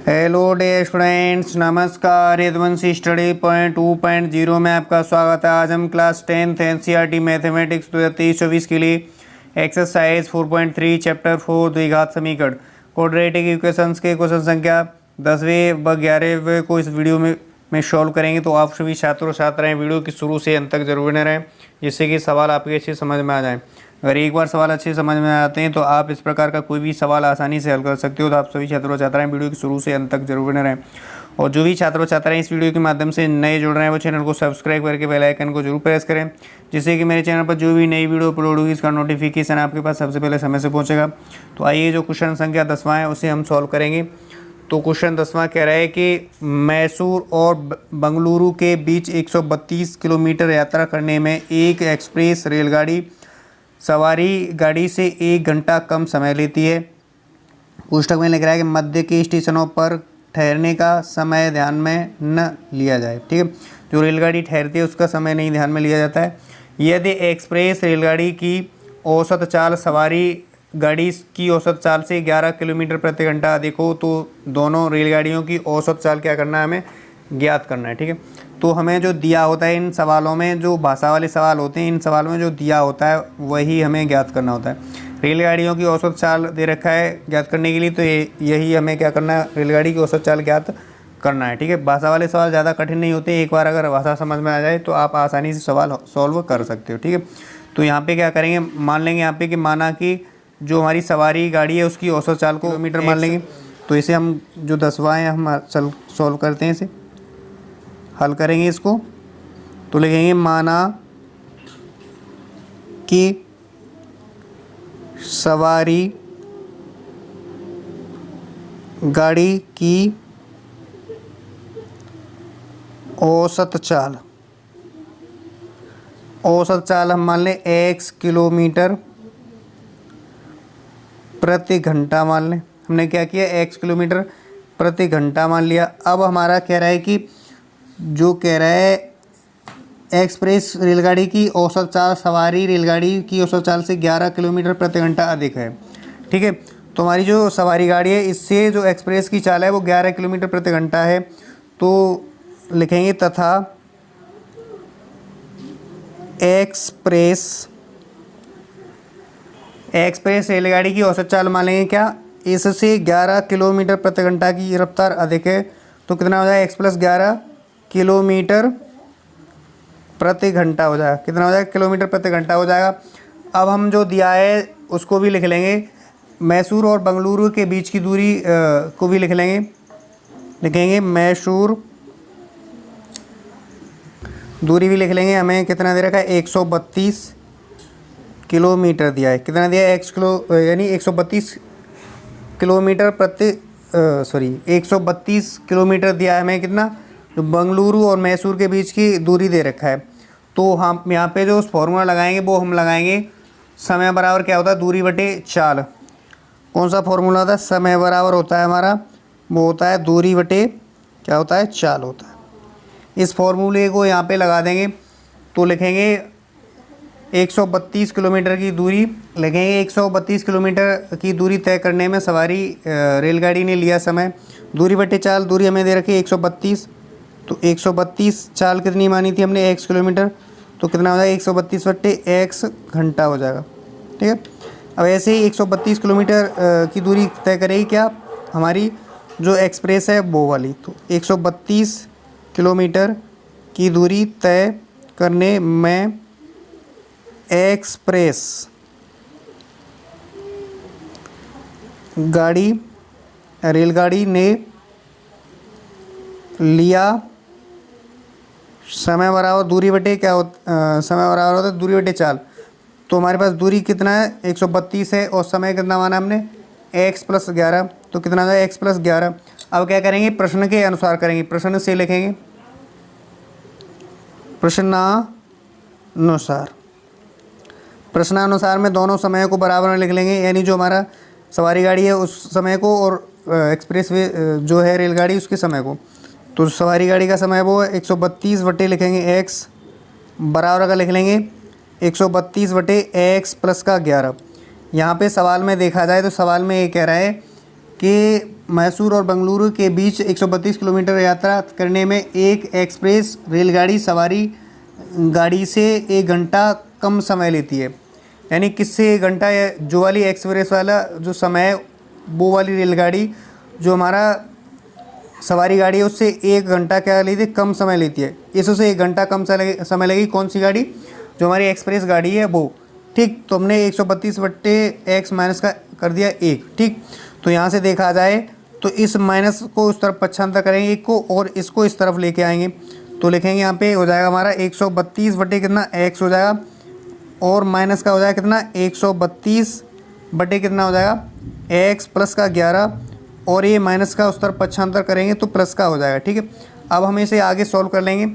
Hello day students, नमस्कार। Yaduvanshi study point 2.0 में आपका स्वागत है। आज हम क्लास 10th एनसीईआरटी मैथमेटिक्स 2023-24 के लिए एक्सरसाइज 4.3 चैप्टर 4 द्विघात समीकरण क्वाड्रेटिक इक्वेशंस के क्वेश्चन संख्या 10वें व 11वें को इस वीडियो में सॉल्व करेंगे। तो आप सभी छात्रों छात्राएँ वीडियो की शुरू से अंत तक जरूर बने रहें, जिससे कि सवाल आपके अच्छे समझ में आ जाएँ। अगर एक बार सवाल अच्छे समझ में आते हैं तो आप इस प्रकार का कोई भी सवाल आसानी से हल कर सकते हो। तो आप सभी छात्रों छात्राएं वीडियो की शुरू से अंत तक जरूर बने रहें। और जो भी छात्रों छात्राएं इस वीडियो के माध्यम से नए जुड़ रहे हैं वो चैनल को सब्सक्राइब करके बेल आइकन को जरूर प्रेस करें, जिससे कि मेरे चैनल पर जो भी नई वीडियो अपलोड होगी इसका नोटिफिकेशन आपके पास सबसे पहले समय से पहुँचेगा। तो आइए, जो क्वेश्चन संख्या 10वां है उसे हम सॉल्व करेंगे। तो क्वेश्चन 10वां कह रहा है कि मैसूर और बंगलुरु के बीच 132 किलोमीटर यात्रा करने में एक एक्सप्रेस रेलगाड़ी सवारी गाड़ी से 1 घंटा कम समय लेती है। पुस्तक में लिख रहा है कि मध्य के स्टेशनों पर ठहरने का समय ध्यान में न लिया जाए। ठीक है, जो रेलगाड़ी ठहरती है उसका समय नहीं ध्यान में लिया जाता है। यदि एक्सप्रेस रेलगाड़ी की औसत चाल सवारी गाड़ी की औसत चाल से 11 किलोमीटर प्रति घंटा अधिक हो तो दोनों रेलगाड़ियों की औसत चाल क्या करना है, हमें ज्ञात करना है। ठीक है, तो हमें जो दिया होता है इन सवालों में, जो भाषा वाले सवाल होते हैं, इन सवालों में जो दिया होता है वही हमें ज्ञात करना होता है। रेलगाड़ियों की औसत चाल दे रखा है ज्ञात करने के लिए, तो यही हमें क्या करना है, रेलगाड़ी की औसत चाल ज्ञात करना है। ठीक है, भाषा वाले सवाल ज़्यादा कठिन नहीं होते, एक बार अगर भाषा समझ में आ जाए तो आप आसानी से सवाल सॉल्व कर सकते हो। ठीक है, तो यहाँ पे क्या करेंगे, मान लेंगे यहाँ पे कि माना कि जो हमारी सवारी गाड़ी है उसकी औसत चाल को किलोमीटर मान लेंगे। तो इसे हम जो 10वां है हम सॉल्व करते हैं, इसे हल करेंगे। इसको तो लिखेंगे माना कि सवारी गाड़ी की औसत चाल हम मान लें x किलोमीटर प्रति घंटा मान लें। हमने क्या किया, x किलोमीटर प्रति घंटा मान लिया। अब हमारा कह रहा है कि जो कह रहा है एक्सप्रेस रेलगाड़ी की औसत चाल सवारी रेलगाड़ी की औसत चाल से 11 किलोमीटर प्रति घंटा अधिक है। ठीक है, तो हमारी जो सवारी गाड़ी है इससे जो एक्सप्रेस की चाल है वो 11 किलोमीटर प्रति घंटा है। तो लिखेंगे तथा एक्सप्रेस रेलगाड़ी की औसत चाल मान लेंगे क्या, इससे 11 किलोमीटर प्रति घंटा की रफ्तार अधिक है। तो कितना हो जाएगा, x + 11 किलोमीटर प्रति घंटा हो जाएगा। कितना हो जाएगा, किलोमीटर प्रति घंटा हो जाएगा। अब हम जो दिया है उसको भी लिख लेंगे, मैसूर और बंगलुरु के बीच की दूरी को भी लिख लेंगे। लिखेंगे मैसूर, दूरी भी लिख लेंगे। हमें कितना दे रखा है, 132 किलोमीटर दिया है। कितना दिया है, यानी 132 किलोमीटर 132 किलोमीटर दिया है हमें। कितना, जो बंगलुरु और मैसूर के बीच की दूरी दे रखा है। तो हम यहाँ पे जो फॉर्मूला लगाएंगे वो हम लगाएंगे समय बराबर क्या होता है, दूरी बटे चाल। कौन सा फॉर्मूला होता है, समय बराबर होता है हमारा, वो होता है दूरी बटे क्या होता है, चाल होता है। इस फॉर्मूले को यहाँ पे लगा देंगे तो लिखेंगे 132 किलोमीटर की दूरी लिखेंगे। 132 किलोमीटर की दूरी तय करने में सवारी रेलगाड़ी ने लिया समय, दूरी बटे चाल, दूरी हमें दे रखी 132। तो 132 चाल कितनी मानी थी हमने, x किलोमीटर। तो कितना हो जाएगा, 132 बटे x घंटा हो जाएगा। ठीक है, अब ऐसे ही 132 किलोमीटर की दूरी तय करेगी क्या, हमारी जो एक्सप्रेस है वो वाली। तो 132 किलोमीटर की दूरी तय करने में एक्सप्रेस रेलगाड़ी ने लिया समय बराबर दूरी बटे क्या समय बराबर होता है दूरी बटे चाल। तो हमारे पास दूरी कितना है, 132 है, और समय कितना माना हमने, x + 11। तो कितना हो जाएगा, x + 11। अब क्या करेंगे, प्रश्न के अनुसार करेंगे। प्रश्न से लिखेंगे, प्रश्नानुसार में दोनों समय को बराबर में लिख लेंगे। यानी जो हमारा सवारी गाड़ी है उस समय को और एक्सप्रेस वे जो है रेलगाड़ी उसके समय को। तो सवारी गाड़ी का समय वो 132 बटे लिखेंगे x बराबर का लिख लेंगे 132 बटे x + का 11। यहाँ पे सवाल में देखा जाए तो सवाल में ये कह रहा है कि मैसूर और बेंगलुरु के बीच 132 किलोमीटर यात्रा करने में एक एक्सप्रेस रेलगाड़ी सवारी गाड़ी से 1 घंटा कम समय लेती है। यानी किससे 1 घंटा, जो वाली एक्सप्रेस वाला जो समय है वो वाली रेलगाड़ी जो हमारा सवारी गाड़ी है उससे 1 घंटा क्या लेती है, कम समय लेती है। इससे 1 घंटा कम समय लगेगी कौन सी गाड़ी, जो हमारी एक्सप्रेस गाड़ी है वो। ठीक, तो हमने 132/x माइनस का कर दिया 1। ठीक, तो यहाँ से देखा जाए तो इस माइनस को उस तरफ पक्षांतर करेंगे 1 को, और इसको इस तरफ लेके आएंगे तो लिखेंगे यहाँ पे हो जाएगा हमारा 132 बटे कितना x हो जाएगा, और माइनस का हो जाएगा कितना 132 बटे कितना हो जाएगा x प्लस का 11, और ये माइनस का उस तरफ पक्षांतर करेंगे तो प्लस का हो जाएगा। ठीक है, अब हम इसे आगे सॉल्व कर लेंगे।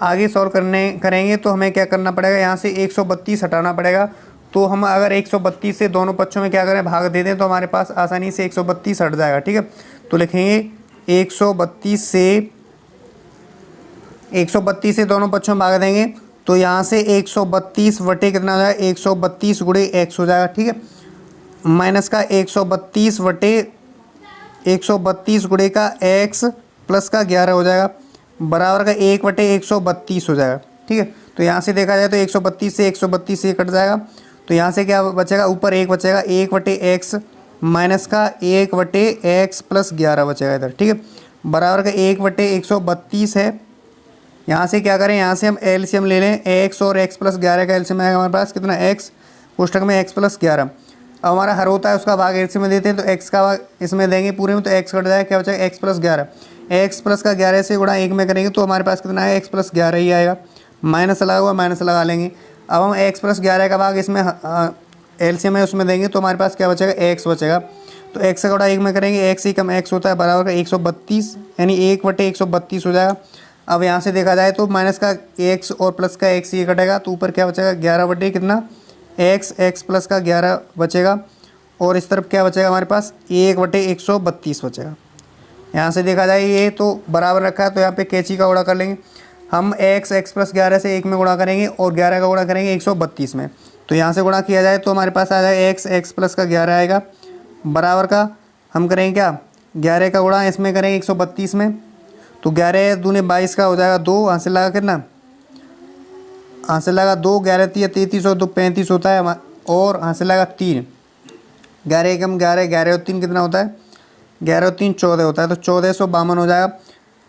आगे सॉल्व करेंगे तो हमें क्या करना पड़ेगा, यहाँ से 132 हटाना पड़ेगा। तो हम अगर 132 से दोनों पक्षों में क्या करें, भाग दे दें तो हमारे पास आसानी से 132 हट जाएगा। ठीक है, तो लिखेंगे 132 से दोनों पक्षों में भाग देंगे तो यहाँ से 132 बटे कितना हो जाएगा, 132 गुणे x हो जाएगा। ठीक है, माइनस का 132 गुणे का x प्लस का 11 हो जाएगा, बराबर का 1 बटे 132 हो जाएगा। ठीक है, तो यहाँ से देखा जाए तो 132 से 132 से कट जाएगा, तो यहाँ से क्या बचेगा, ऊपर 1 बचेगा, 1 बटे x माइनस का 1 बटे x प्लस 11 बचेगा इधर। ठीक है, बराबर का 1 बटे 132 है। यहाँ से क्या करें, यहाँ से हम एलसीएम ले लें, x और x प्लस 11 का एलसीएम आएगा हमारे पास कितना, x कोष्ठक में x प्लस 11। अब हमारा हर होता है उसका भाग एलसीएम में देते हैं तो x का भाग इसमें देंगे पूरे में, तो x कट जाएगा, क्या बचेगा x प्लस 11। x प्लस का 11 से गुणा 1 में करेंगे तो हमारे पास कितना है, x प्लस 11 ही आएगा। माइनस लगा हुआ, माइनस लगा लेंगे। अब हम x प्लस 11 का भाग इसमें एलसीएम है उसमें देंगे तो हमारे पास क्या बचेगा, x बचेगा। तो x का गुणा 1 में करेंगे, x ही कम x होता है, बराबर का 132 यानी 1 बटे 132 हो जाएगा। अब यहाँ से देखा जाए तो माइनस का x और प्लस का x ये कटेगा तो ऊपर क्या बचेगा, 11 बटे कितना x प्लस का 11 बचेगा, और इस तरफ क्या बचेगा हमारे पास 1 बटे 132 बचेगा। यहाँ से देखा जाए ये तो बराबर रखा है तो यहाँ पे कैंची का गुणा कर लेंगे हम, x प्लस 11 से 1 में गुणा करेंगे और 11 का गुणा करेंगे 132 में। तो यहाँ से गुणा किया जाए तो हमारे पास आ जाएगा x प्लस का 11 आएगा, बराबर का हम करेंगे क्या, 11 का गुणा इसमें करेंगे 132 में, तो 11 दूने 22 का हो जाएगा 2, हासिल लगा कितना, हासिल लगा 2, 11 33 और 2 35 होता है, और हासिल लगा 3, 11 एकम 11, 11 और 3 कितना होता है, 11 और 3 14 होता है, तो 1452 हो जाएगा।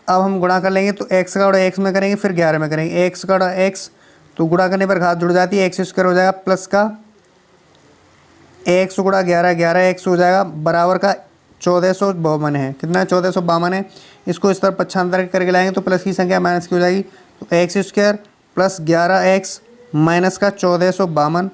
अब हम गुणा कर लेंगे तो x का गुणा x में करेंगे फिर 11 में करेंगे, x का गुणा x तो गुणा करने पर घात जुड़ जाती है, x स्क्वायर हो जाएगा प्लस का x गुणा 11 11x हो जाएगा, बराबर का 1452 है। कितना 1452 है, इसको इस तरफ पक्षांतर करके लाएंगे तो प्लस की संख्या माइनस की हो जाएगी, तो x square plus 11x minus का 1452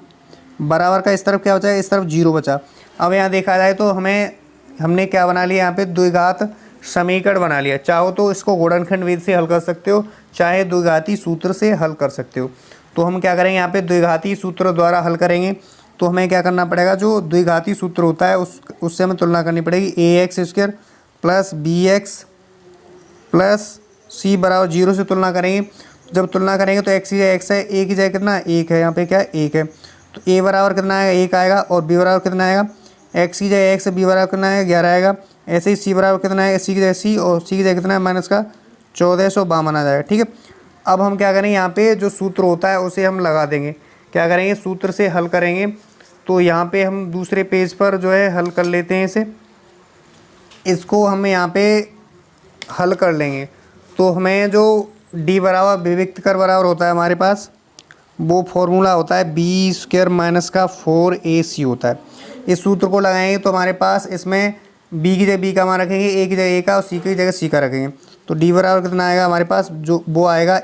बराबर का इस तरफ क्या बचा है, इस तरफ 0 बचा। अब यहाँ देखा जाए तो हमने क्या बना लिया, यहाँ पे द्विघात समीकरण बना लिया। चाहो तो इसको गुणनखंड विधि से हल कर सकते हो, चाहे द्विघाती सूत्र से हल कर सकते हो। तो हम क्या करेंगे, यहाँ पे द्विघाती सूत्र द्वारा हल करेंगे तो हमें क्या करना पड़ेगा, जो द्विघाती सूत्र होता है उससे हमें तुलना करनी पड़ेगी। ax square plus bx plus c बराबर 0 से तुलना करेंगे। जब तुलना करेंगे तो x की जगह x है, a की जगह कितना 1 है, यहाँ पे क्या 1 है, तो a बराबर कितना आएगा 1 आएगा, और b बराबर कितना आएगा, x की जगह x, b बराबर कितना आएगा 11 आएगा, ऐसे ही c बराबर कितना आएगा, c की जगह c, और c की जगह कितना है माइनस का 1452 आ जाएगा। ठीक है, अब हम क्या करेंगे, यहाँ पे जो सूत्र होता है उसे हम लगा देंगे। क्या करेंगे, सूत्र से हल करेंगे। तो यहाँ पे हम दूसरे पेज पर जो है हल कर लेते हैं इसको हम यहाँ पे हल कर लेंगे। तो हमें जो d बराबर विविक्त कर बराबर होता है हमारे पास, वो फॉर्मूला होता है b स्क्वायर माइनस का 4ac होता है। इस सूत्र को लगाएंगे तो हमारे पास इसमें b की जगह b का मान रखेंगे, a की जगह a का, और c की जगह c का रखेंगे। तो d बराबर कितना आएगा हमारे पास, जो वो आएगा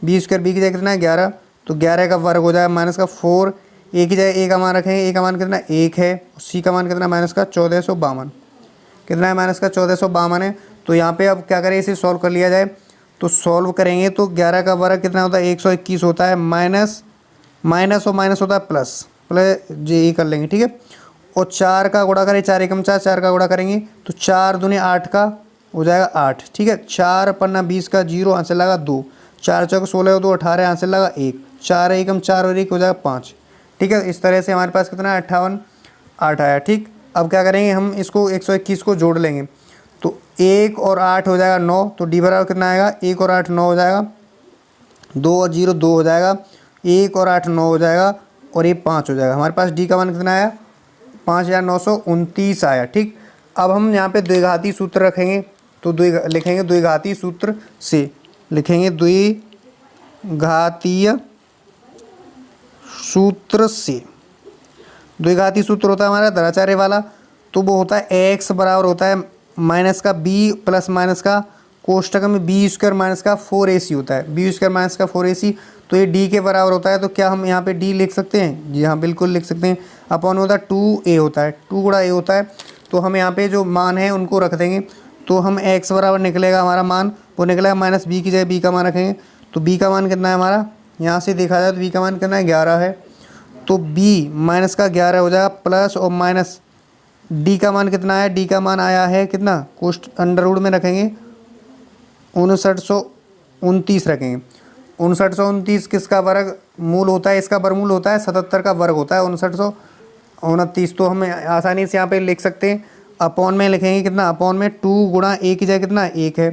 b स्क्वायर, b की जगह कितना है 11, तो 11 का वर्ग हो जाएगा माइनस का 4, a की जगह a का मान रखेंगे, a का मान कितना 1 है, c का मान कितना माइनस का 1452, कितना है माइनस का 1452 है। तो यहाँ पे अब क्या करें, इसे सॉल्व कर लिया जाए। तो सॉल्व करेंगे तो 11 का वर्ग कितना होता है 121 होता है, माइनस और माइनस होता है प्लस ये कर लेंगे। ठीक है, और 4 का गुणा करें, 4 एकम 4, 4 का गुणा करेंगे तो 4 दूने 8 का हो जाएगा 8। ठीक है, 4 पन्ना 20 का 0 हासिल लगा 2, 4 चौक 16 2 18 हासिल लगा 1, 4 एकम 4 और 1 हो जाएगा 5। ठीक है, इस तरह से हमारे पास कितना है 58 8 आया। ठीक, अब क्या करेंगे, हम इसको 121 को जोड़ लेंगे तो 1 और 8 हो जाएगा 9, तो डी बराबर कितना आएगा, 1 और 8 9 हो जाएगा, 2 और 0 2 हो जाएगा, 1 और 8 9 हो जाएगा और ये 5 हो जाएगा। हमारे पास डी का मान कितना आया, 5929 आया। ठीक, अब हम यहाँ पे द्विघाती सूत्र रखेंगे तो लिखेंगे द्विघाती सूत्र से, लिखेंगे द्विघातीय सूत्र से। द्विघाती सूत्र होता है हमारा द्विचार्य वाला, तो वो होता है x बराबर होता है माइनस का b प्लस माइनस का कोष्टक में बी स्क्वायर माइनस का 4ac होता है, बी स्क्वायर माइनस का 4ac, तो ये d के बराबर होता है। तो क्या हम यहाँ पे d लिख सकते हैं, जी हाँ बिल्कुल लिख सकते हैं। अपॉन होता है 2a होता है, 2 गुणा a होता है, तो हम यहाँ पे जो मान है उनको रख देंगे, तो हम x बराबर निकलेगा हमारा मान, वो निकलेगा माइनस b की जगह b का मान रखेंगे, तो b का मान कितना है हमारा, यहाँ से देखा जाए तो b का मान कितना है 11 है, तो b माइनस का 11 हो जाएगा प्लस और माइनस d का मान कितना है, d का मान आया है कितना, कोष्ट अंडर रूट में रखेंगे 5929 रखेंगे। 5929 किसका वर्ग मूल होता है, इसका वर्गमूल होता है 77 का वर्ग होता है 5929, तो हम आसानी से यहाँ पे लिख सकते हैं। अपॉन में लिखेंगे कितना, अपॉन में 2 गुणा a की जगह कितना 1 है,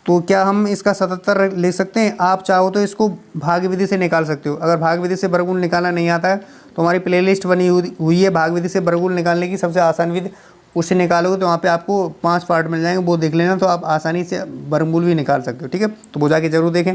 तो क्या हम इसका 77 लिख सकते हैं। आप चाहो तो इसको भाग विधि से निकाल सकते हो, अगर भाग विधि से वर्गमूल निकालना नहीं आता है तो हमारी प्लेलिस्ट बनी हुई है भाग विधि से वर्गमूल निकालने की, सबसे आसान विधि, उससे निकालोगे तो वहाँ पे आपको 5 पार्ट मिल जाएंगे, वो देख लेना, तो आप आसानी से वर्गमूल भी निकाल सकते हो। ठीक है, तो वो जाके जरूर देखें।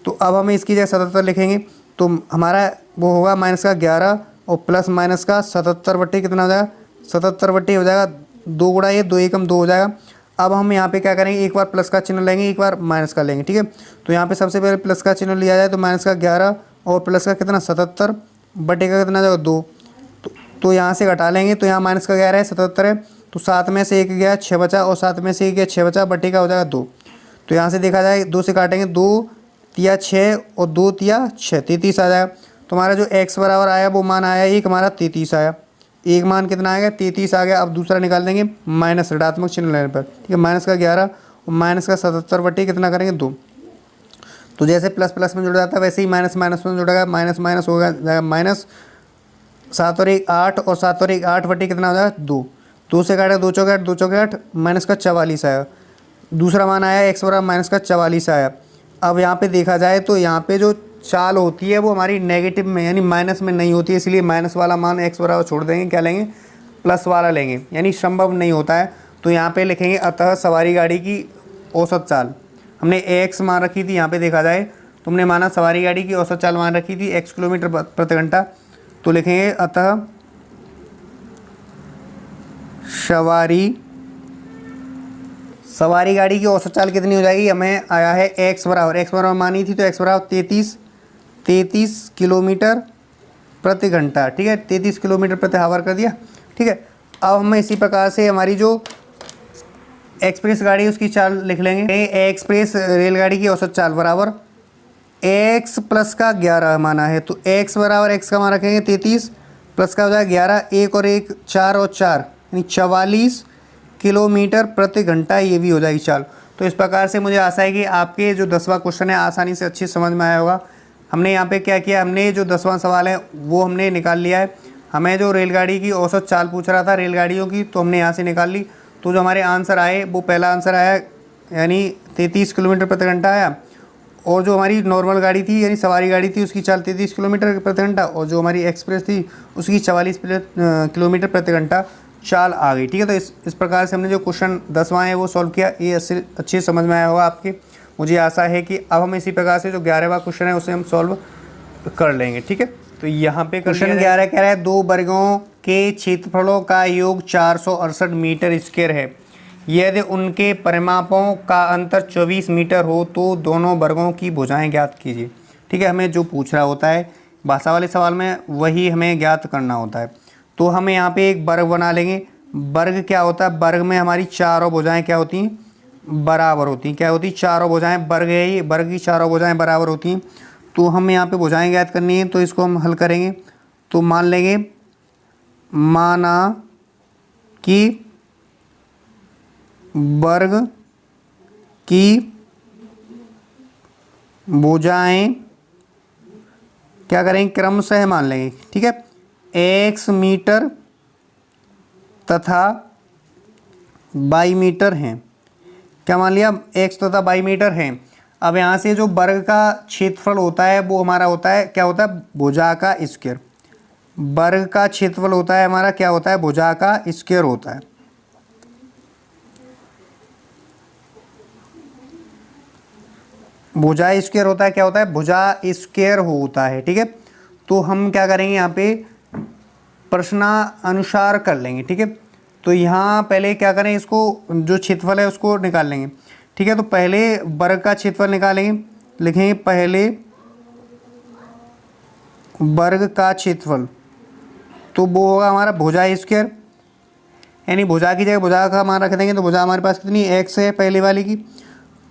तो अब हम इसकी जगह 77 लिखेंगे, तो हमारा वो होगा माइनस का 11 और प्लस माइनस का 77 बट्टे कितना हो जाएगा, 77 बट्टे हो जाएगा 2 गुणा ये 2 एकम 2 हो जाएगा। अब हम यहाँ पे क्या करेंगे, एक बार प्लस का चिन्ह लेंगे, एक बार माइनस का लेंगे। ठीक है, तो यहाँ पे सबसे पहले प्लस का चिन्ह लिया जाए तो माइनस का 11 और प्लस का कितना 77 बटे का कितना जाएगा 2, तो यहाँ से घटा लेंगे, तो यहाँ माइनस का 11 है 77 है, तो 7 में से 1 गया 6 बचा और 7 में से 1 गया 6 बचा, बटे का हो जाएगा 2। तो यहाँ से देखा जाए 2 से काटेंगे, 2 तिया 6 और 2 तिया 6 33 आ जाएगा। तो हमारा जो x बराबर आया वो मान आया एक हमारा 33 आया, एक मान कितना आएगा 33 आ गया। अब दूसरा निकाल देंगे माइनस ऋणात्मक चिन्ह लेने पर। ठीक है, माइनस का 11 और माइनस का 77 बटे कितना करेंगे 2, तो जैसे प्लस प्लस में जुड़ जाता है वैसे ही माइनस माइनस में जुड़ेगा, माइनस माइनस हो जाएगा माइनस, 7 और 1 8 और 7 और 1 8 बटे कितना हो जाएगा 2, 2 से काटे 2 चौके 8 2 चौके 8 माइनस का 44 आया। दूसरा मान आया x बराबर माइनस का 44 आया। अब यहाँ पे देखा जाए तो यहाँ पे जो चाल होती है वो हमारी नेगेटिव में यानी माइनस में नहीं होती है, इसलिए माइनस वाला मान x बराबर छोड़ देंगे, क्या लेंगे प्लस वाला लेंगे, यानी संभव नहीं होता है। तो यहाँ पे लिखेंगे अतः सवारी गाड़ी की औसत चाल, हमने x मान रखी थी, यहाँ पे देखा जाए तो हमने माना सवारी गाड़ी की औसत चाल मान रखी थी x किलोमीटर प्रति घंटा, तो लिखेंगे अतः सवारी गाड़ी की औसत चाल कितनी हो जाएगी, हमें आया है x बराबर मानी थी तो x बराबर 33 किलोमीटर प्रति घंटा। ठीक है, 33 किलोमीटर प्रति हावर कर दिया। ठीक है, अब हम इसी प्रकार से हमारी जो एक्सप्रेस गाड़ी उसकी चाल लिख लेंगे। एक्सप्रेस रेलगाड़ी की औसत चाल बराबर x प्लस का 11 माना है, तो x बराबर x का मान रखेंगे 33 प्लस का हो जाएगा 11, 1 और 1 4 और 4 यानी 44 किलोमीटर प्रति घंटा, ये भी हो जाएगी चाल। तो इस प्रकार से मुझे आशा है कि आपके जो 10वां क्वेश्चन है आसानी से अच्छी समझ में आया होगा। हमने यहाँ पे क्या किया, हमने जो 10वां सवाल है वो हमने निकाल लिया है। हमें जो रेलगाड़ी की औसत चाल पूछ रहा था रेलगाड़ियों की, तो हमने यहाँ से निकाल ली। तो जो हमारे आंसर आए वो पहला आंसर आया यानी 33 किलोमीटर प्रति घंटा आया, और जो हमारी नॉर्मल गाड़ी थी यानी सवारी गाड़ी थी उसकी चाल 33 किलोमीटर प्रति घंटा, और जो हमारी एक्सप्रेस थी उसकी 44 किलोमीटर प्रति घंटा चाल आ गई। ठीक है, तो इस प्रकार से हमने जो क्वेश्चन 10वां है वो सॉल्व किया, ये अच्छे समझ में आया होगा आपके। मुझे आशा है कि अब हम इसी प्रकार से जो 11वां क्वेश्चन है उसे हम सॉल्व कर लेंगे। ठीक है, तो यहाँ पे क्वेश्चन 11 कह रहा है 2 वर्गों के क्षेत्रफलों का योग 468 मीटर स्क्वायर है, यदि उनके परिमापों का अंतर 24 मीटर हो तो दोनों वर्गों की भुजाएं ज्ञात कीजिए। ठीक है, हमें जो पूछ रहा होता है भाषा वाले सवाल में वही हमें ज्ञात करना होता है। तो हमें यहाँ पे एक वर्ग बना लेंगे। वर्ग क्या होता है, वर्ग में हमारी चारों भुजाएं क्या होती हैं, बराबर होती हैं। क्या होती हैं, चारों भुजाएं, वर्ग है ये, वर्ग की चारों भुजाएं बराबर होती हैं। तो हमें यहाँ पे भुजाएं ज्ञात करनी है, तो इसको हम हल करेंगे। तो मान लेंगे, माना कि वर्ग की भुजाएं क्या करेंगे, क्रमशः मान लेंगे। ठीक है, x मीटर तथा 22 मीटर हैं। क्या मान लिया, x तथा 22 मीटर हैं। अब यहाँ से जो वर्ग का क्षेत्रफल होता है वो हमारा होता है, क्या होता है, भुजा का स्क्वायर। वर्ग का क्षेत्रफल होता है हमारा, क्या होता है, भुजा का स्क्वायर होता है। भुजा स्क्वायर होता है, क्या होता है, भुजा स्क्वायर होता है। ठीक है, तो हम क्या करेंगे यहाँ पे प्रश्नानुसार कर लेंगे। ठीक है, तो यहाँ पहले क्या करें, इसको जो क्षेत्रफल है उसको निकाल लेंगे। ठीक है, तो पहले वर्ग का क्षेत्रफल निकालेंगे, लिखेंगे पहले वर्ग का क्षेत्रफल, तो वो होगा हमारा भुजा स्क्वायर, यानी भुजा की जगह भुजा का मान रख देंगे, तो भुजा हमारे पास कितनी x है पहले वाली की,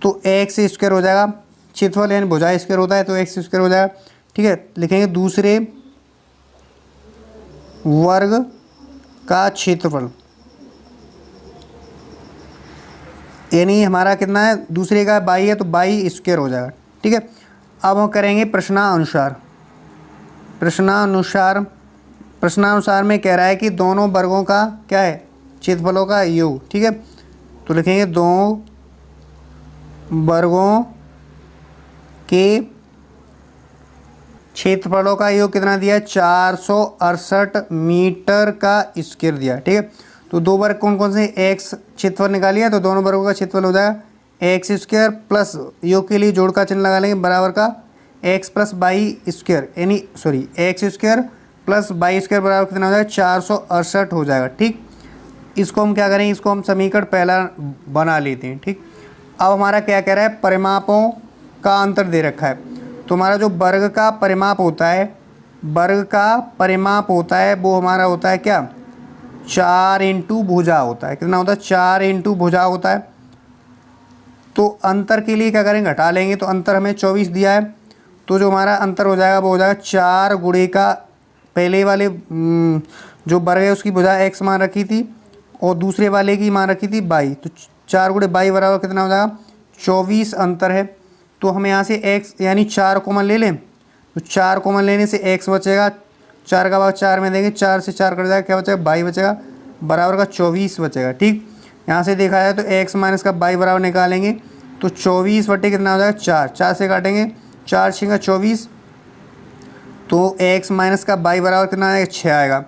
तो x स्क्वायर हो जाएगा। क्षेत्रफल यानी भुजा स्क्वायर होता है तो x स्क्वायर हो जाएगा। ठीक है, लिखेंगे दूसरे वर्ग का क्षेत्रफल, यानी हमारा कितना है, दूसरे का 22 है तो 22 स्क्वायर हो जाएगा। ठीक है, अब हम करेंगे प्रश्नानुसार। प्रश्नानुसार में कह रहा है कि दोनों वर्गों का क्या है, क्षेत्रफलों का योग। ठीक है, तो लिखेंगे दो वर्गों के क्षेत्रफलों का योग कितना दिया है, 468 मीटर का स्क्वायर दिया। ठीक है, तो दो वर्ग कौन कौन से, एक्स क्षेत्रफल निकालिए, तो दोनों वर्गों का क्षेत्रफल हो जाएगा एक्स स्क्वायर प्लस योग के लिए जोड़ का चिन्ह लगा लेंगे, बराबर का एक्स प्लस 22 स्क्वायर, यानी sorry x square plus 22 square बराबर कितना हो जाएगा, 468 हो जाएगा। ठीक, इसको हम क्या करेंगे, इसको हम समीकरण पहला बना लेते हैं। ठीक, अब हमारा क्या कह रहा है, परिमापों का अंतर दे रखा है। तो हमारा जो वर्ग का परिमाप होता है, वर्ग का परिमाप होता है वो हमारा होता है क्या, 4 इंटू भुजा होता है। कितना होता है, 4 इंटू भुजा होता है। तो अंतर के लिए क्या करेंगे, घटा लेंगे, तो अंतर हमें 24 दिया है, तो जो हमारा अंतर हो जाएगा वो हो जाएगा 4 गुणे का पहले वाले जो वर्ग है उसकी भुजा x मान रखी थी और दूसरे वाले की मान रखी थी 22, तो 4 गुणे 22 बराबर कितना हो जाएगा, 24 अंतर है। तो हमें यहाँ से x यानी 4 कॉमन ले लें, तो 4 कॉमन लेने से x बचेगा, 4 का भाग 4 में देंगे, 4 से 4 कट जाएगा, क्या बचेगा, 22 बचेगा, बराबर का 24 बचेगा। ठीक, यहाँ से देखा जाए तो x माइनस का 22 बराबर निकालेंगे, तो 24 बटे कितना हो जाएगा, 4, 4 से काटेंगे, 4 छिंगा 24, तो x माइनस का 22 बराबर कितना आएगा, 6 आएगा।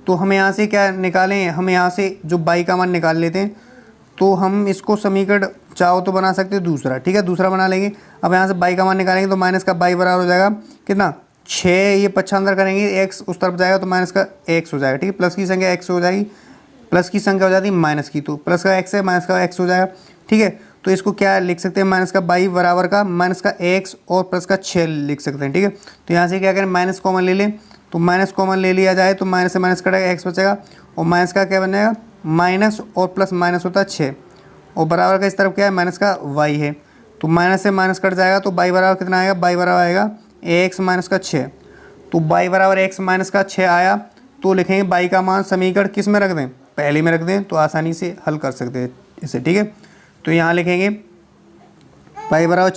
तो हमें यहाँ से क्या निकालें, हम यहाँ से जो 22 का मान निकाल लेते हैं, तो हम इसको समीकरण चाहो तो बना सकते हैं दूसरा। ठीक है, दूसरा बना लेंगे। अब यहाँ से 22 का मान निकालेंगे तो माइनस का 22 बराबर हो जाएगा कितना, 6, ये पक्षांतर करेंगे, x उस तरफ जाएगा तो माइनस का x हो जाएगा। ठीक है, प्लस की संख्या x हो जाएगी, प्लस की संख्या हो जाती है माइनस की, तो प्लस का x है, माइनस का x हो जाएगा। ठीक है, तो इसको क्या लिख सकते हैं, माइनस का 22 बराबर का माइनस का x और प्लस का 6 लिख सकते हैं। ठीक है, तो यहाँ से क्या करें, माइनस कॉमन ले लें, तो माइनस कॉमन ले लिया जाए तो माइनस से माइनस कटेगा, x बचेगा, और माइनस का क्या बनेगा, माइनस और प्लस माइनस होता है 6, और बराबर का इस तरफ क्या है, माइनस का y है, तो माइनस से माइनस कट जाएगा, तो y बराबर कितना आएगा, y बराबर आएगा x माइनस का 6, तो y बराबर x माइनस का 6 आया। तो लिखेंगे y का मान समीकरण किस में रख दें, पहले में रख दें, तो आसानी से हल कर सकते हैं इसे। ठीक है, तो यहाँ लिखेंगे y बराबर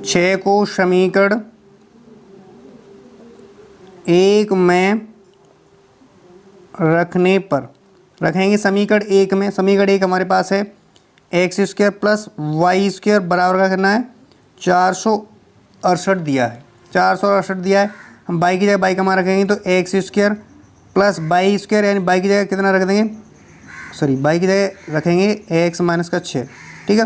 6 को समीकरण 1 में रखने पर, रखेंगे समीकरण 1 में। समीकरण 1 हमारे पास है x square plus y square बराबर का करना है 468 दिया है, 468 दिया है। हम बाई की जगह बाई का मान रखेंगे तो x square plus by square, यानी बाई की जगह कितना रख देंगे, सॉरी बाई की जगह रखेंगे एक्स माइनस का 6। ठीक है,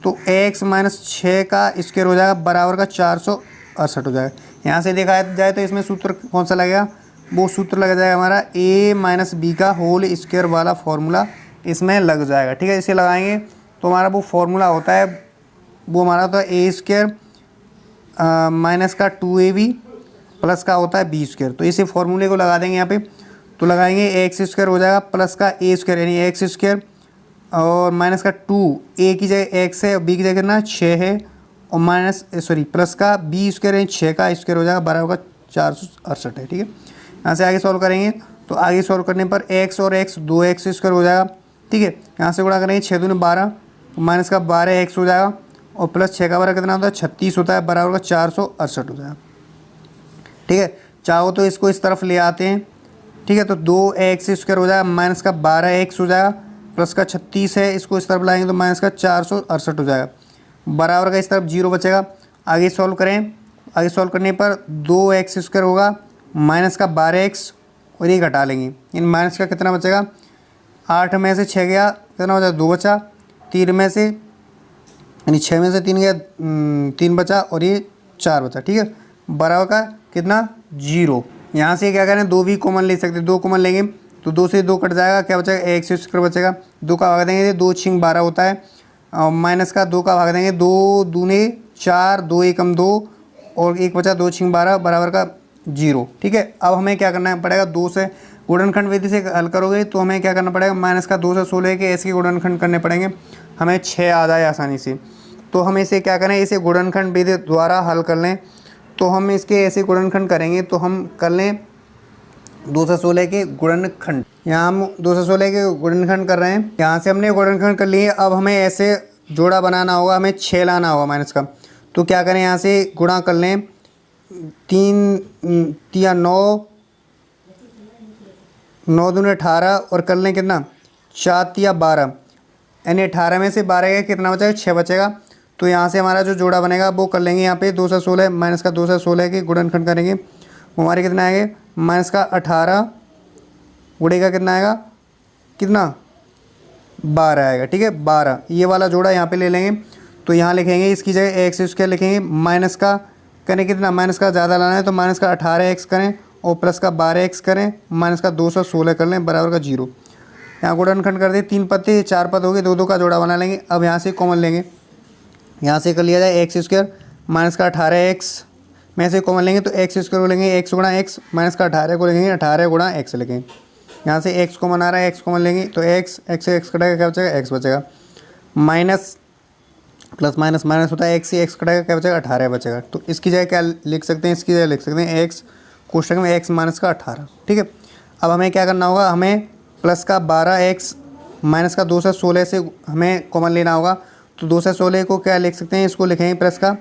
तो एक्स माइनस 6 का स्क्वायर हो जाएगा बराबर का 468 हो जाएगा। यहाँ से देखा जाए तो इसमें सूत्र कौन सा लगेगा, वो सूत्र लग जाएगा हमारा a माइनस बी का होल स्क्वायर वाला फॉर्मूला इसमें लग जाएगा। ठीक है, इसे लगाएंगे तो हमारा वो फॉर्मूला होता है, वो हमारा होता है ए स्क्वायर माइनस का 2ab प्लस का होता है बी स्क्वायर। तो इसे फॉर्मूले को लगा देंगे यहाँ पे, तो लगाएंगे एक्स स्क्वायर हो जाएगा प्लस का ए स्क्वायर, यानी एक्स स्क्वायर और माइनस का 2, ए की जगह एक्स है, बी की जगह कितना 6 है, और माइनस सॉरी प्लस का बी स्क्वायर, यानी 6 का स्क्वायर हो जाएगा बराबर का 468 है। ठीक है, यहाँ से आगे सॉल्व करेंगे, तो आगे सॉल्व करने पर x और x 2x स्क्वायर हो जाएगा। ठीक है, यहाँ से गुणा करेंगे 6 दूनी 12, तो माइनस का 12x हो जाएगा, और प्लस 6 का बराबर कितना होता है 36 होता है, बराबर का 468 हो जाएगा। ठीक है, चाहो तो इसको इस तरफ ले आते हैं, ठीक है। तो 2x² हो जाएगा माइनस का 12x हो जाएगा, प्लस का 36 है, इसको इस तरफ लाएंगे तो माइनस का 468 हो जाएगा, बराबर का इस तरफ 0 बचेगा। आगे सॉल्व करें, आगे सॉल्व करने पर 2x² होगा माइनस का 12x और ये घटा लेंगे, इन माइनस का कितना बचेगा, 8 में से 6 गया कितना बचा, 2 बचा, 3 में से यानी 6 में से 3 गया 3 बचा और ये 4 बचा, ठीक है, बराबर का कितना 0। यहाँ से क्या करें, 2 भी कॉमन ले सकते, 2 कॉमन लेंगे तो 2 से 2 कट जाएगा, क्या बचेगा x² बचेगा, 2 का भाग देंगे 2 × 12 होता है, माइनस का 2 का भाग देंगे 2 दूने 4, 2 एकम 2 और 1 बचा 2 × 12 बराबर का 0, ठीक है। अब हमें क्या करना पड़ेगा, 2 से गुणनखंड विधि से हल करोगे तो हमें क्या करना पड़ेगा, माइनस का 2 से 16 के ऐसे गुणनखंड करने पड़ेंगे, हमें 6 आ जाए आसानी से। तो हम इसे क्या करें, इसे गुणनखंड विधि द्वारा हल कर लें। तो हम इसके ऐसे गुणनखंड करेंगे तो हम कर लें 2 से 16 के गुणनखंड। यहाँ हम 2 से 16 के गुणनखंड कर रहे हैं, यहाँ से हमने गुणनखंड कर लिए। अब हमें ऐसे जोड़ा बनाना होगा, हमें 6 लाना होगा माइनस का। तो क्या करें, यहाँ से गुणा कर लें, 3 या 9, 9 दूने 18 और कर लें कितना 4 या 12, यानी 18 में से 12 का कितना बचेगा, 6 बचेगा। तो यहाँ से हमारा जो जोड़ा बनेगा वो कर लेंगे, यहाँ पे 2 से 16 माइनस का 2 से 16 के गुणनखंड करेंगे, वो हमारे कितना आएगा, माइनस का 18 गुणे का कितना आएगा, कितना 12 आएगा, ठीक है 12। ये वाला जोड़ा यहाँ पे ले लेंगे तो यहाँ लिखेंगे इसकी जगह x² लिखेंगे, माइनस का करें कितना, माइनस का ज़्यादा लाना है तो माइनस का 18x करें और प्लस का 12x करें, माइनस का 2 से 16 कर लें बराबर का 0। यहाँ गुणनखंड कर दे, 3 पत्ते 4 पद हो गए, 2 का जोड़ा बना लेंगे। अब यहाँ से कॉमन लेंगे, यहाँ से कर लिया जाए x² माइनस का 18x में से कॉमन लेंगे तो x² को लेंगे x गुणा x, माइनस का 18 को लेंगे 18 गुणा x लिखेंगे। यहाँ से x कॉमन आ रहा है, x कॉमन लेंगे तो x से x कटेगा क्या बचेगा, x बचेगा, माइनस प्लस माइनस माइनस होता है, x से x कटेगा क्या बचेगा, 18 बचेगा। तो इसकी जगह क्या लिख सकते हैं, इसकी जगह लिख सकते हैं x कोष्टक में x माइनस का 18, ठीक है। अब हमें क्या करना होगा, हमें प्लस का 12x माइनस का 2 से 16 से हमें कॉमन लेना होगा। तो 2 से 16 को क्या लिख सकते हैं, इसको लिखेंगे प्लस का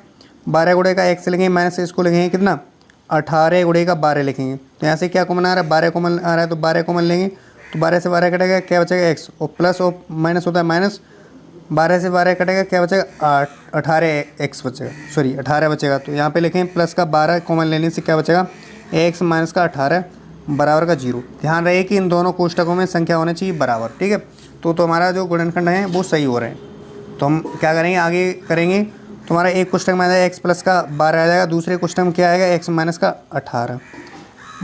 12 गुणे का x लिखेंगे, माइनस से इसको लिखेंगे कितना 18 गुणे का 12 लिखेंगे। तो यहाँ से क्या कॉमन आ रहा है, 12 कॉमन आ रहा है तो 12 कॉमन लेंगे तो 12 से 12 कटेगा क्या बचेगा x, और प्लस और माइनस होता है माइनस, 12 से 12 कटेगा क्या बचेगा 18x बचेगा, सॉरी 18 बचेगा। तो यहाँ पे लिखें प्लस का 12 कॉमन लेने से क्या बचेगा x माइनस का 18 बराबर का 0। ध्यान रहे कि इन दोनों कोष्टकों में संख्या होनी चाहिए बराबर, ठीक है। तो हमारा जो गुणनखंड है वो सही हो रहे हैं। तो हम क्या करेंगे, आगे करेंगे तो हमारा एक कोष्टक में आ जाएगा x प्लस का 12 आ जाएगा, दूसरे कोष्टक में क्या आएगा x माइनस का 18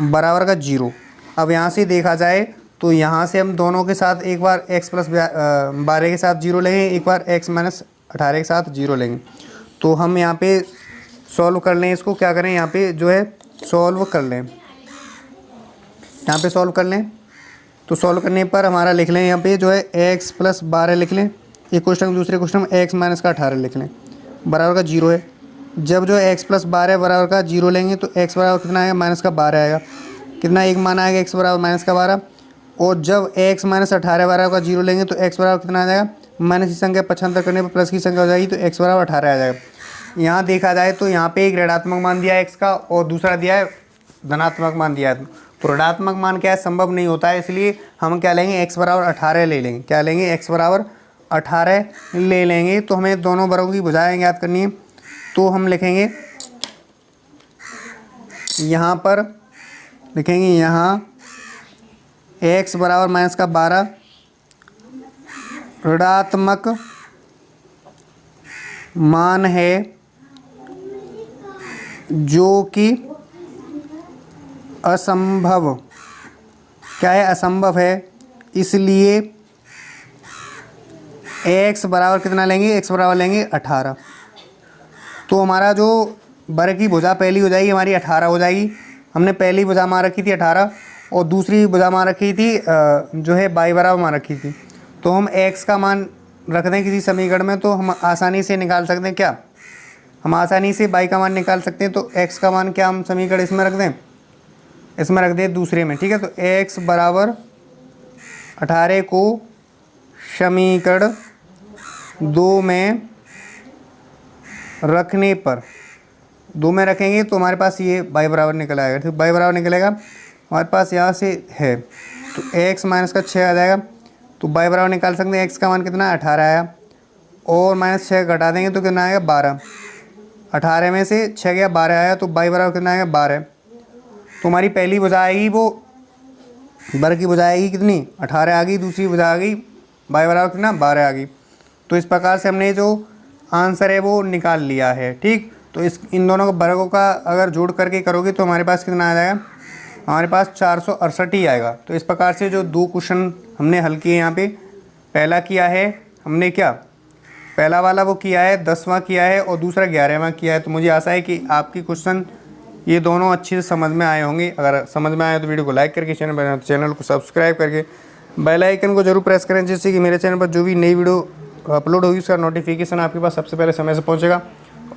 बराबर का 0। अब यहाँ से देखा जाए तो यहाँ से हम दोनों के साथ एक बार x प्लस 12 के साथ 0 लेंगे, एक बार x माइनस 18 के साथ 0 लेंगे। तो हम यहाँ पे सॉल्व कर लें, इसको क्या करें, यहाँ पे जो है सॉल्व कर लें, यहाँ पे सॉल्व कर लें। तो सॉल्व करने पर हमारा लिख लें यहाँ पे जो है x प्लस 12 लिख लें, एक क्वेश्चन में दूसरे क्वेश्चन में x माइनस का 18 लिख लें बराबर का 0 है। जब जो x प्लस 12 बराबर का 0 लेंगे तो x बराबर कितना आएगा, माइनस का 12 आएगा, कितना एक मान आएगा x बराबर माइनस का 12। और जब x माइनस 18 बराबर का 0 लेंगे तो x बराबर कितना आ जाएगा, माइनस की संख्या 75 करने पर प्लस की संख्या हो जाएगी तो x बराबर 18 आ जाएगा। यहाँ देखा जाए तो यहाँ पे एक ऋणात्मक मान दिया है x का और दूसरा दिया है धनात्मक मान दिया है। तो ऋणात्मक मान क्या है, संभव नहीं होता है, इसलिए हम क्या लेंगे x बराबर 18 ले लेंगे, क्या लेंगे x बराबर 18 ले लेंगे। तो हमें दोनों वर्गों की भुजाएं याद करनी है। तो हम लिखेंगे यहाँ पर लिखेंगे यहाँ x बराबर माइनस का 12 ऋणात्मक मान है जो कि असंभव, क्या है, असंभव है, इसलिए x बराबर कितना लेंगे, x बराबर लेंगे 18। तो हमारा जो वर्ग की भुजा पहली हो जाएगी हमारी 18 हो जाएगी। हमने पहली भुजा मान रखी थी 18 और दूसरी भुजा मान रखी थी जो है y बराबर मान रखी थी। तो हम x का मान रख दें किसी समीकरण में तो हम आसानी से निकाल सकते हैं, क्या हम आसानी से y का मान निकाल सकते हैं। तो x का मान क्या हम समीकरण इसमें रख दें, इसमें रख दें दूसरे में, ठीक है। तो x बराबर 18 को समीकरण 2 में रखने पर 2 में रखेंगे तो हमारे पास ये y बराबर निकल आएगा, ठीक y बराबर निकलेगा हमारे पास यहाँ से है तो x माइनस का 6 आ जाएगा, तो y बराबर निकाल सकते हैं x का मान कितना है 18 आया, और माइनस 6 घटा देंगे तो कितना आएगा 12। 18 में से 6 गया 12 आया, तो y बराबर कितना आएगा 12। तो हमारी पहली भुजा आएगी वो वर्ग की भुजा आएगी कितनी 18 आ गई, दूसरी भुजा आ गई y बराबर कितना 12 आ गई। तो इस प्रकार से हमने जो आंसर है वो निकाल लिया है। ठीक, तो इन दोनों को वर्गों का अगर जोड़ करके करोगे तो हमारे पास कितना आ जाएगा, हमारे पास 468 ही आएगा। तो इस प्रकार से जो 2 क्वेश्चन हमने हल किए यहाँ पे, पहला किया है हमने क्या, पहला वाला वो किया है 10वां किया है और दूसरा 11वां किया है। तो मुझे आशा है कि आपकी क्वेश्चन ये दोनों अच्छे से समझ में आए होंगे। अगर समझ में आए तो वीडियो को लाइक करके चैनल को सब्सक्राइब करके बेल आइकन को जरूर प्रेस करें, जिससे कि मेरे चैनल पर जो भी नई वीडियो अपलोड होगी उसका नोटिफिकेशन आपके पास सबसे पहले समय से पहुंचेगा।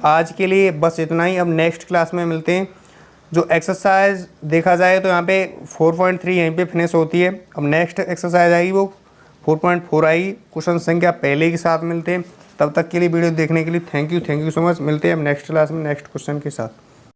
आज के लिए बस इतना ही, अब नेक्स्ट क्लास में मिलते हैं। जो एक्सरसाइज देखा जाए तो यहाँ पे 4.3 यहीं पे फिनिश होती है। अब नेक्स्ट एक्सरसाइज आएगी वो 4.4 आएगी, क्वेश्चन संख्या पहले के साथ मिलते हैं। तब तक के लिए वीडियो देखने के लिए थैंक यू सो मच। मिलते हैं अब नेक्स्ट क्लास में नेक्स्ट क्वेश्चन के साथ।